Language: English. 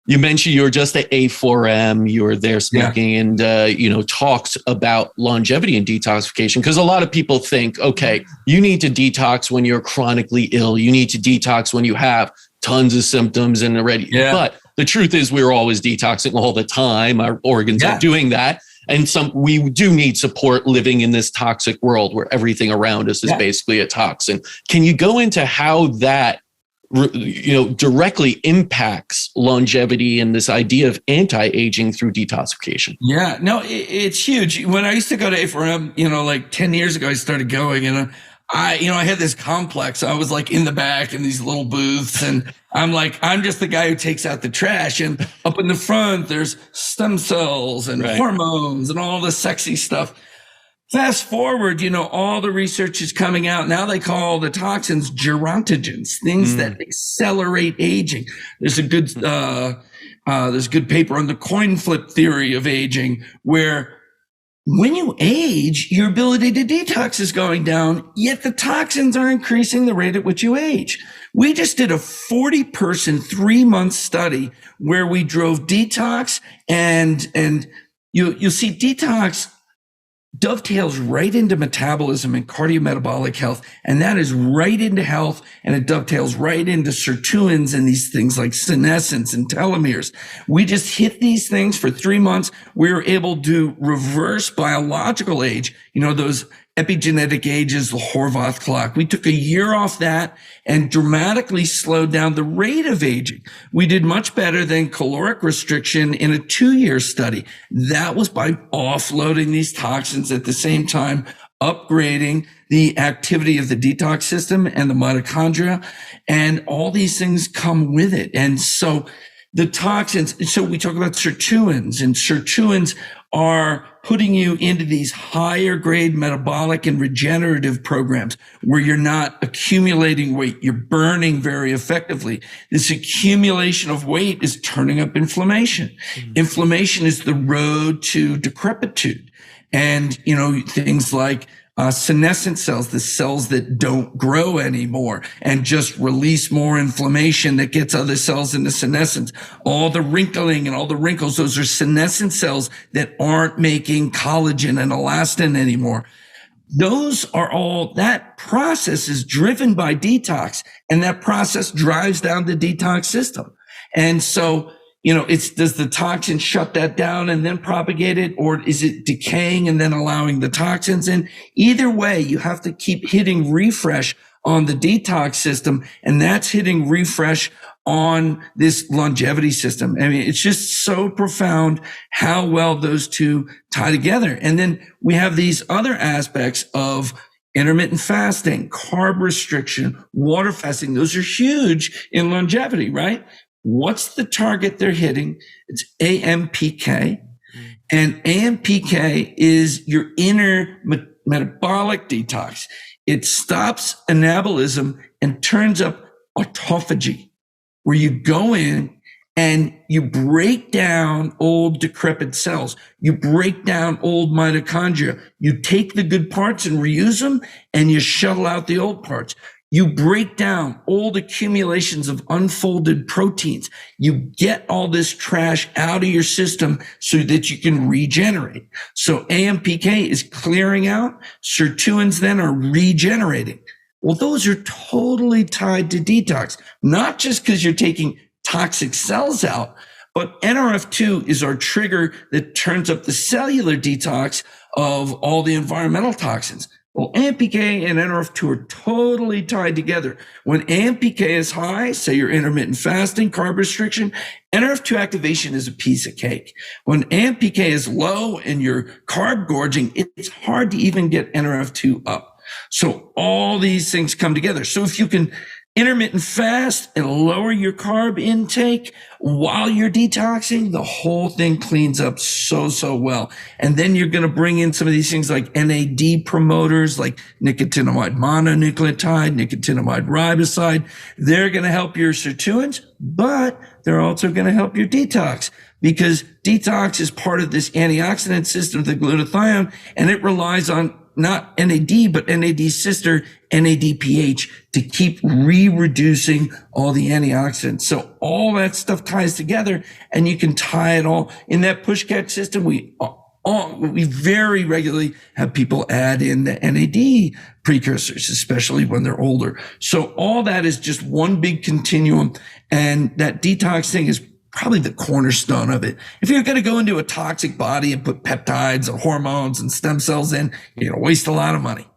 You mentioned you were just at A4M. You were there speaking and, talked about longevity and detoxification. Because a lot of people think, okay, you need to detox when you're chronically ill. You need to detox when you have tons of symptoms and already. Yeah. But the truth is we're always detoxing all the time. Our organs are doing that. And we do need support living in this toxic world where everything around us is basically a toxin. Can you go into how that directly impacts longevity and this idea of anti-aging through detoxification? Yeah, no, it's huge. When I used to go to A4M, like 10 years ago, I started going and I had this complex. I was like in the back in these little booths and I'm just the guy who takes out the trash. And up in the front, there's stem cells and hormones and all this sexy stuff. Fast forward, all the research is coming out. Now they call the toxins gerontogens, things that accelerate aging. There's a good paper on the coin flip theory of aging, where when you age, your ability to detox is going down, yet the toxins are increasing the rate at which you age. We just did a 40-person 3-month study where we drove detox and you'll see detox dovetails right into metabolism and cardiometabolic health. And that is right into health. And it dovetails right into sirtuins and these things like senescence and telomeres. We just hit these things for 3 months. We were able to reverse biological age, those epigenetic ages, the Horvath clock. We took a year off that and dramatically slowed down the rate of aging. We did much better than caloric restriction in a 2-year study. That was by offloading these toxins at the same time, upgrading the activity of the detox system and the mitochondria, and all these things come with it. And so the toxins, so we talk about sirtuins, and sirtuins are putting you into these higher grade metabolic and regenerative programs where you're not accumulating weight, you're burning very effectively. This accumulation of weight is turning up inflammation. Inflammation is the road to decrepitude. And, things like senescent cells, the cells that don't grow anymore and just release more inflammation that gets other cells into senescence. All the wrinkling and all the wrinkles, those are senescent cells that aren't making collagen and elastin anymore. That process is driven by detox, and that process drives down the detox system. And so, does the toxin shut that down and then propagate it, or is it decaying and then allowing the toxins in? Either way, you have to keep hitting refresh on the detox system, and that's hitting refresh on this longevity system. I mean, it's just so profound how well those two tie together. And then we have these other aspects of intermittent fasting, carb restriction, water fasting. Those are huge in longevity, right? What's the target they're hitting? It's AMPK. And AMPK is your inner metabolic detox. It stops anabolism and turns up autophagy, where you go in and you break down old decrepit cells. You break down old mitochondria. You take the good parts and reuse them, and you shuttle out the old parts. You break down old accumulations of unfolded proteins. You get all this trash out of your system so that you can regenerate. So AMPK is clearing out. Sirtuins then are regenerating. Well, those are totally tied to detox, not just because you're taking toxic cells out, but NRF2 is our trigger that turns up the cellular detox of all the environmental toxins. Well, AMPK and NRF2 are totally tied together. When AMPK is high, say you're intermittent fasting, carb restriction, NRF2 activation is a piece of cake. When AMPK is low and you're carb gorging, it's hard to even get NRF2 up. So all these things come together. So if you can intermittent fast and lower your carb intake while you're detoxing, the whole thing cleans up so well. And then you're going to bring in some of these things like NAD promoters, like nicotinamide mononucleotide, nicotinamide riboside. They're going to help your sirtuins, but they're also going to help your detox, because detox is part of this antioxidant system, the glutathione, and it relies on not NAD, but NAD sister, NADPH, to keep re-reducing all the antioxidants. So all that stuff ties together, and you can tie it all in that push catch system. We very regularly have people add in the NAD precursors, especially when they're older. So all that is just one big continuum. And that detox thing is probably the cornerstone of it. If you're going to go into a toxic body and put peptides and hormones and stem cells in, you're going to waste a lot of money.